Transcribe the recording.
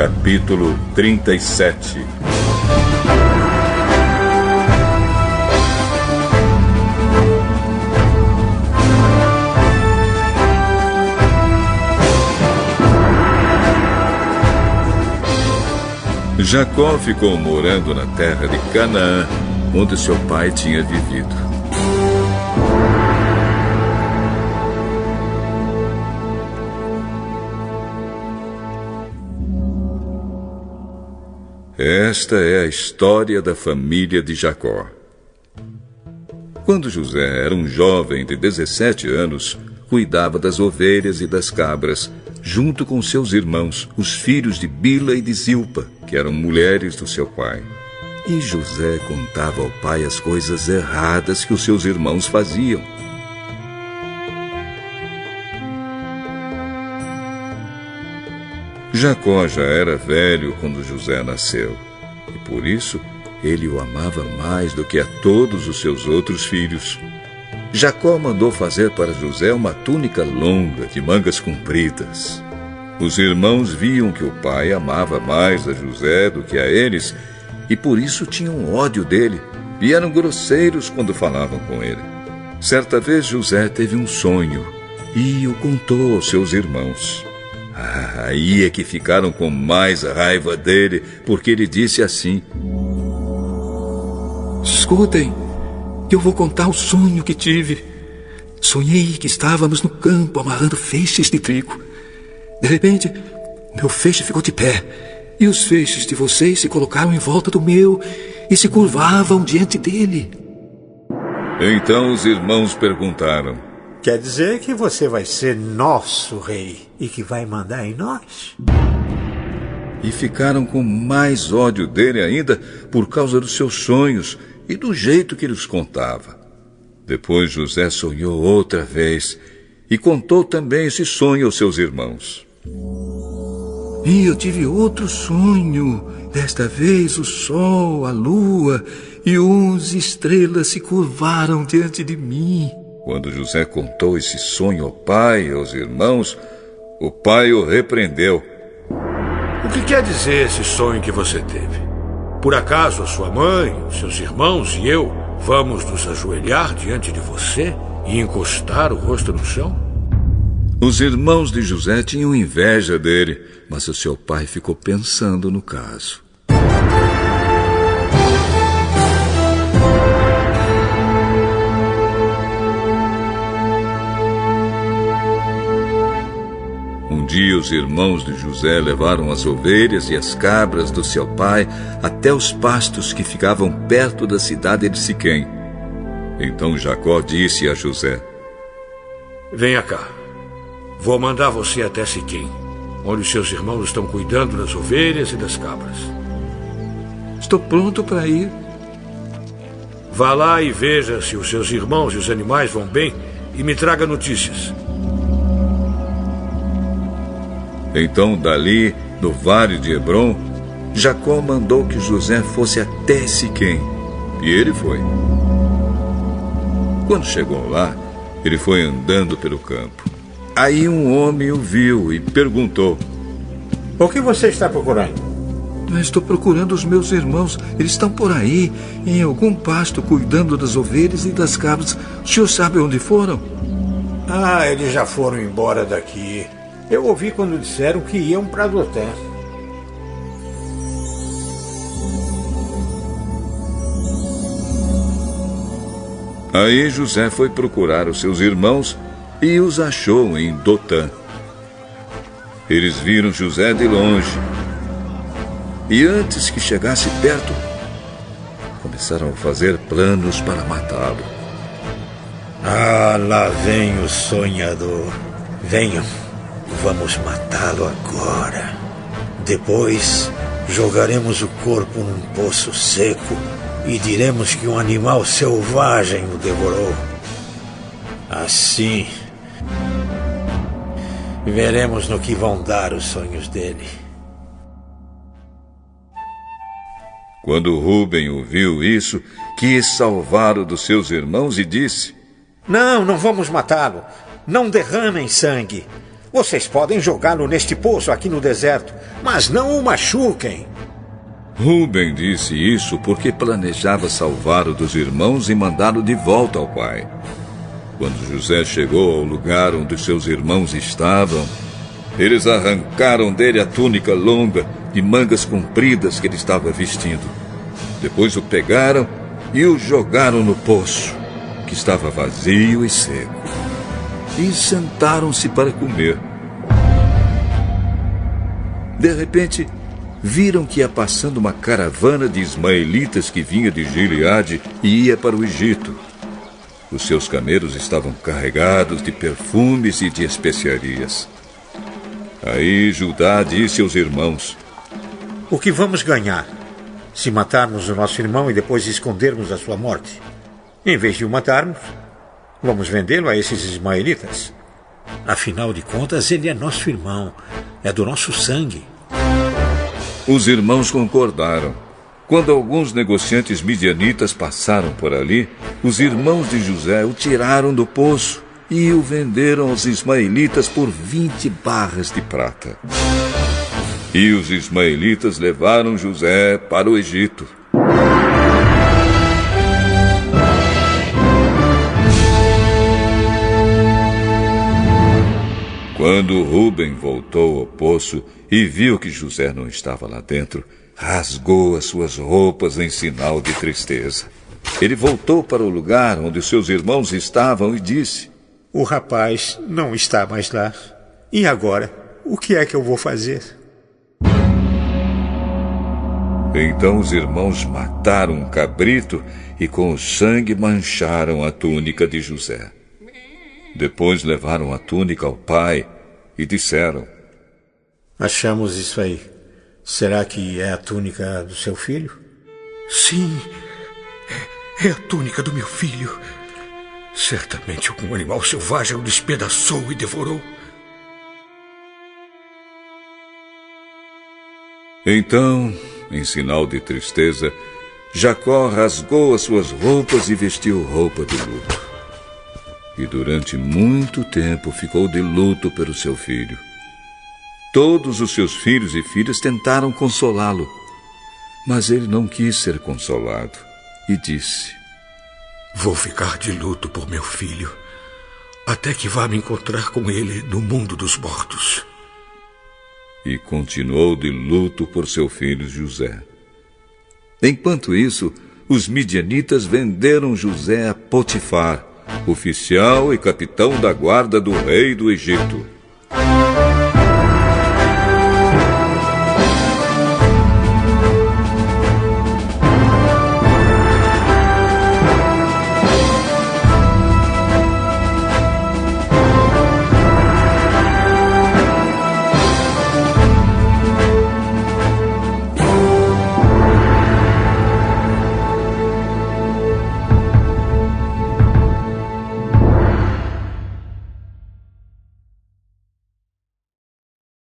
Capítulo 37. Jacó ficou morando na terra de Canaã, onde seu pai tinha vivido. Esta é a história da família de Jacó. Quando José era um jovem de 17 anos, cuidava das ovelhas e das cabras, junto com seus irmãos, os filhos de Bila e de Zilpa, que eram mulheres do seu pai. E José contava ao pai as coisas erradas que os seus irmãos faziam. Jacó já era velho quando José nasceu, e por isso ele o amava mais do que a todos os seus outros filhos. Jacó mandou fazer para José uma túnica longa de mangas compridas. Os irmãos viam que o pai amava mais a José do que a eles, e por isso tinham ódio dele, e eram grosseiros quando falavam com ele. Certa vez José teve um sonho, e o contou aos seus irmãos. Aí é que ficaram com mais raiva dele, porque ele disse assim: escutem, eu vou contar o sonho que tive. Sonhei que estávamos no campo amarrando feixes de trigo. De repente, meu feixe ficou de pé, e os feixes de vocês se colocaram em volta do meu e se curvavam diante dele. Então os irmãos perguntaram: quer dizer que você vai ser nosso rei e que vai mandar em nós? E ficaram com mais ódio dele ainda por causa dos seus sonhos e do jeito que ele os contava. Depois José sonhou outra vez e contou também esse sonho aos seus irmãos. E eu tive outro sonho. Desta vez o sol, a lua e 11 estrelas se curvaram diante de mim. Quando José contou esse sonho ao pai e aos irmãos, o pai o repreendeu. O que quer dizer esse sonho que você teve? Por acaso a sua mãe, seus irmãos e eu vamos nos ajoelhar diante de você e encostar o rosto no chão? Os irmãos de José tinham inveja dele, mas o seu pai ficou pensando no caso. Um dia os irmãos de José levaram as ovelhas e as cabras do seu pai até os pastos que ficavam perto da cidade de Siquém. Então Jacó disse a José: venha cá, vou mandar você até Siquém, onde seus irmãos estão cuidando das ovelhas e das cabras. Estou pronto para ir. Vá lá e veja se os seus irmãos e os animais vão bem e me traga notícias. Então, dali, no vale de Hebrom, Jacó mandou que José fosse até Siquém, e ele foi. Quando chegou lá, ele foi andando pelo campo. Aí um homem o viu e perguntou: o que você está procurando? Estou procurando os meus irmãos. Eles estão por aí, em algum pasto, cuidando das ovelhas e das cabras. O senhor sabe onde foram? Eles já foram embora daqui. Eu ouvi quando disseram que iam para Dotã. Aí José foi procurar os seus irmãos e os achou em Dotã. Eles viram José de longe. E antes que chegasse perto, começaram a fazer planos para matá-lo. Lá vem o sonhador. Venham. Vamos matá-lo agora. Depois, jogaremos o corpo num poço seco e diremos que um animal selvagem o devorou. Assim, veremos no que vão dar os sonhos dele. Quando Rúben ouviu isso, quis salvá-lo dos seus irmãos e disse: não vamos matá-lo. Não derramem sangue. Vocês podem jogá-lo neste poço aqui no deserto, mas não o machuquem. Rúben disse isso porque planejava salvar-o dos irmãos e mandá-lo de volta ao pai. Quando José chegou ao lugar onde seus irmãos estavam, eles arrancaram dele a túnica longa de mangas compridas que ele estava vestindo. Depois o pegaram e o jogaram no poço, que estava vazio e seco. E sentaram-se para comer. De repente, viram que ia passando uma caravana de ismaelitas que vinha de Gileade e ia para o Egito. Os seus camelos estavam carregados de perfumes e de especiarias. Aí Judá disse aos irmãos: O que vamos ganhar se matarmos o nosso irmão e depois escondermos a sua morte? Em vez de o matarmos, vamos vendê-lo a esses ismaelitas. Afinal de contas, ele é nosso irmão, é do nosso sangue. Os irmãos concordaram. Quando alguns negociantes midianitas passaram por ali, os irmãos de José o tiraram do poço e o venderam aos ismaelitas por 20 barras de prata. E os ismaelitas levaram José para o Egito. Quando Rúben voltou ao poço e viu que José não estava lá dentro, rasgou as suas roupas em sinal de tristeza. Ele voltou para o lugar onde seus irmãos estavam e disse: O rapaz não está mais lá. E agora? O que é que eu vou fazer? Então os irmãos mataram um cabrito e com o sangue mancharam a túnica de José. Depois levaram a túnica ao pai e disseram: Achamos isso aí. Será que é a túnica do seu filho? Sim, é a túnica do meu filho. Certamente algum animal selvagem o despedaçou e devorou. Então, em sinal de tristeza, Jacó rasgou as suas roupas e vestiu roupa de luto. E durante muito tempo ficou de luto pelo seu filho. Todos os seus filhos e filhas tentaram consolá-lo, mas ele não quis ser consolado e disse: Vou ficar de luto por meu filho, até que vá me encontrar com ele no mundo dos mortos. E continuou de luto por seu filho José. Enquanto isso, os midianitas venderam José a Potifar, oficial e capitão da guarda do rei do Egito.